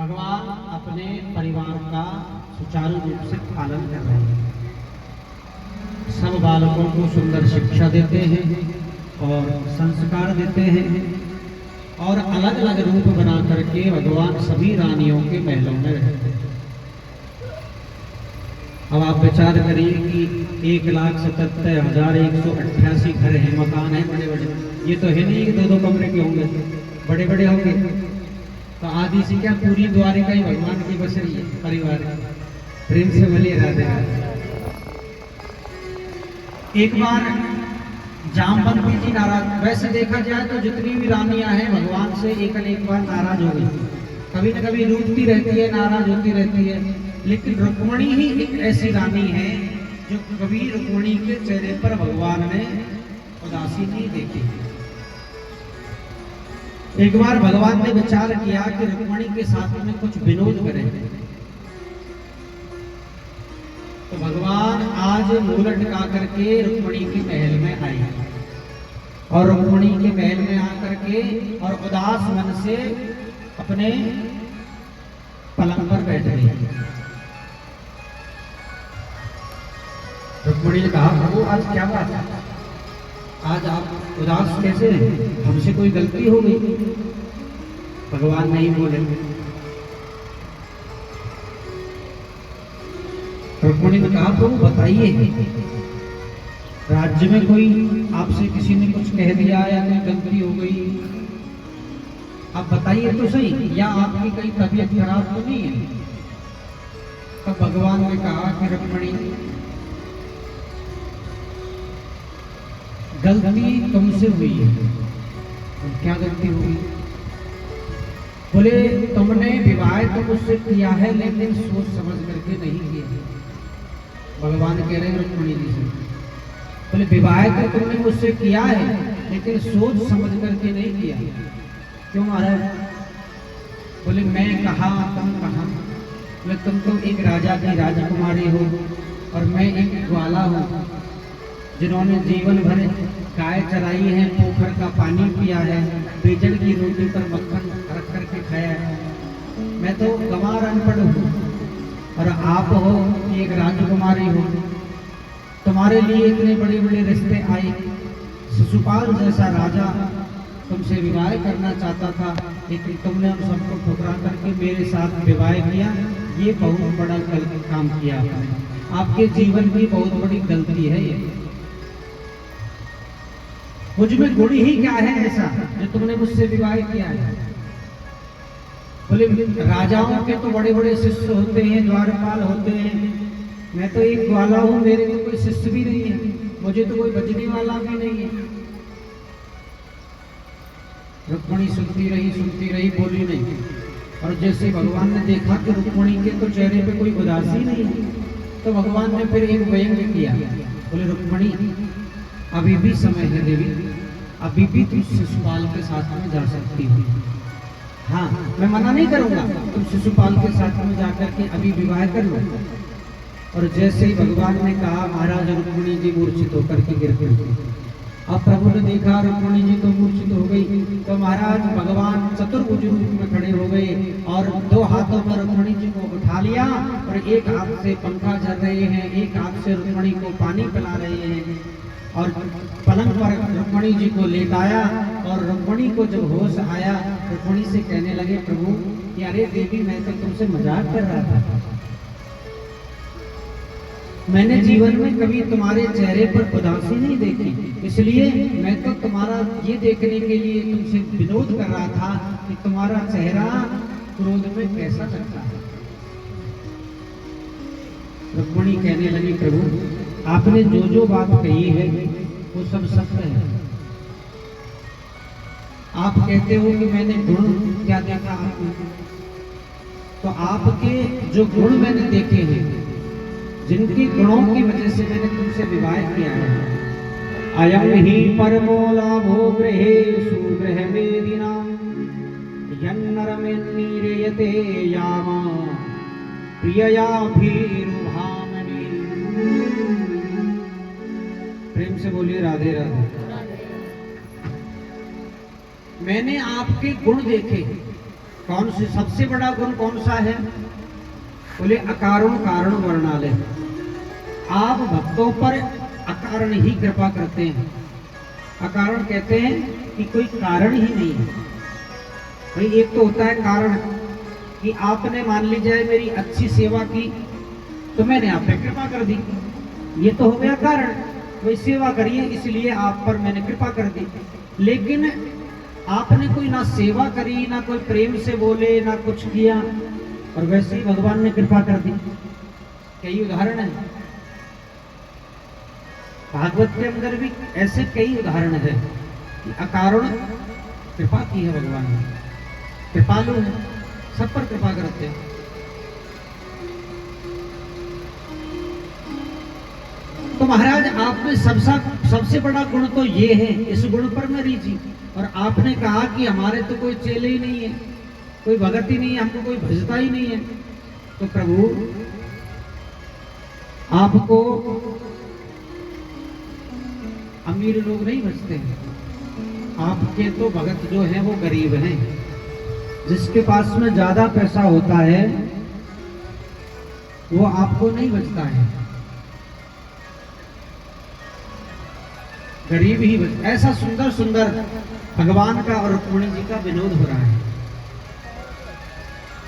भगवान अपने परिवार का सुचारू रूप से पालन कर रहे हैं। सब बालकों को सुंदर शिक्षा देते हैं और संस्कार देते हैं और अलग अलग रूप बना करके भगवान सभी रानियों के महलों में रहते हैं। अब आप विचार करिए कि 1,77,188 घर हैं, मकान हैं बड़े बड़े। ये तो है नहीं कि 2-2 कमरे के होंगे, बड़े बड़े होंगे। तो आदि से क्या पूरी द्वारिका ही भगवान की बस रही है परिवार की। प्रेम से बोलिए राधे राधे। एक बार जामवंती जी नाराज, वैसे देखा जाए तो जितनी भी रानियां हैं भगवान से एक बार नाराज हो गई। कभी न कभी रूठती रहती है, नाराज होती रहती है, लेकिन रुक्मिणी ही एक ऐसी रानी है जो कभी रुक्मिणी के चेहरे पर भगवान ने उदासी नहीं देखी। एक बार भगवान ने विचार किया कि रुक्मिणी के साथ में कुछ विनोद करें। तो भगवान आज मुंह लटका करके रुक्मिणी के महल में आए और रुक्मिणी के महल में आकर के और उदास मन से अपने पलंग पर बैठ गए। रुक्मिणी ने कहा, प्रभु आज क्या बात है, आज आप उदास कैसे हैं, हमसे कोई गलती हो गई? भगवान नहीं बोले। रुक्मिणी ने कहा, प्रभु बताइए, राज्य में कोई आपसे किसी ने कुछ कह दिया या कोई गलती हो गई, आप बताइए तो सही, या आपकी कई तबीयत खराब तो नहीं है? तब भगवान ने कहा कि रुक्मिणी, गलती तुमसे हुई है। क्या गलती हुई? बोले, तुमने विवाह तो मुझसे किया है लेकिन सोच समझ करके नहीं किया। भगवान कह रहे हैं रुक्मिणी जी से, बोले विवाह तो तुमने मुझसे किया है लेकिन सोच समझ करके नहीं किया। क्यों महाराज? बोले, मैं कहा तुम कहा। बोले, तुम तो एक राजा की राजकुमारी हो और मैं एक ग्वाला हूँ जिन्होंने जीवन भर गाय चराई है, पोखर का पानी पिया है, बेजड़ की रोटी पर मक्खन रख करके खाया है। मैं तो गंवार अनपढ़ हूँ और आप हो एक राजकुमारी हो। तुम्हारे लिए इतने बड़े बड़े रिश्ते आए, शिशुपाल जैसा राजा तुमसे विवाह करना चाहता था, लेकिन तुमने उन सबको ठुकरा करके मेरे साथ विवाह किया। ये बहुत बड़ा गलत काम किया आपने, आपके जीवन की बहुत बड़ी गलती है ये। मुझ में गुण ही क्या है ऐसा जो तुमने मुझसे विवाह किया है? बोले, राजाओं के तो बड़े बड़े शिष्य होते हैं, द्वारपाल होते हैं, मैं तो एक ग्वाला हूँ, मेरे तो कोई शिष्य भी नहीं है, मुझे तो कोई बजने वाला भी नहीं है। रुक्मिणी सुनती रही, बोली नहीं। और जैसे भगवान ने देखा कि रुक्मिणी के तो चेहरे पे कोई उदासी नहीं है, तो भगवान ने फिर एक व्यंग्य किया। बोले, रुक्मिणी अभी भी समय है देवी, अभी भी तुम शिशुपाल के साथ में जा सकती हो। हाँ, मैं मना नहीं करूंगा, तुम शिशुपाल के साथ में जाकर के अभी विवाह कर लो। और जैसे ही भगवान ने कहा, महाराज रुक्मिणी जी मूर्छित होकर के गिर गई। अब प्रभु ने देखा रुक्मिणी जी तो मूर्छित हो गई, तो महाराज भगवान चतुर्भुज रूप में खड़े हो गए और 2 हाथों पर रुक्मिणी जी को उठा लिया और एक हाथ से पंखा झल रहे हैं, एक हाथ से रुक्मिणी को पानी पिला रहे हैं और पलंग पर रुक्मिणी जी को लेटाया। और रुक्मिणी को जब होश आया, रुक्मिणी से कहने लगे, प्रभु कि अरे देवी, मैं तो तुमसे मजाक कर रहा था, मैंने जीवन में कभी तुम्हारे चेहरे पर उदासी नहीं देखी, इसलिए मैं तो तुम्हारा ये देखने के लिए तुमसे विनोद कर रहा था कि तुम्हारा चेहरा क्रोध में कैसा लगता है। रुक्मिणी कहने लगी, प्रभु आपने जो जो बात कही है वो सब सत्य है। आप कहते हो कि मैंने गुण क्या देखा आपने, तो आपके जो गुण मैंने देखे हैं, जिनके गुणों की वजह से मैंने तुमसे विवाह किया है। अयम ही परमो लाभो गृहे सुगृह मेदिनाम यन्नरमेन्नीरयते यामा प्रियया भीरुभामनी। प्रेम से बोलिए राधे राधे। मैंने आपके गुण देखे, कौन से सबसे बड़ा गुण कौन सा है? बोले अकारण कारण वर्णालय। आप भक्तों पर अकारण ही कृपा करते हैं। अकारण कहते हैं कि कोई कारण ही नहीं है। भाई एक तो होता है कारण कि आपने मान लीजिए मेरी अच्छी सेवा की तो मैंने आप पे कृपा कर दी, ये तो हो गया कारण। कोई सेवा करिए इसलिए आप पर मैंने कृपा कर दी। लेकिन आपने कोई ना सेवा करी, ना कोई प्रेम से बोले, ना कुछ किया, और वैसे ही भगवान ने कृपा कर दी। कई उदाहरण है भागवत के अंदर भी, ऐसे कई उदाहरण है कि अकारण कृपा की है भगवान ने। कृपालु है, सब पर कृपा करते हैं। तो महाराज आपने सबसे बड़ा गुण तो ये है, इस गुण पर मैं रीझी। और आपने कहा कि हमारे तो कोई चेले ही नहीं है, कोई भगत ही नहीं है, हमको कोई भजता ही नहीं है। तो प्रभु आपको अमीर लोग नहीं भजते हैं, आपके तो भगत जो हैं वो गरीब हैं। जिसके पास में ज्यादा पैसा होता है वो आपको नहीं भजता है, गरीब ही बच। ऐसा सुंदर सुंदर भगवान का और रुक्मिणी जी का विनोद हो रहा है।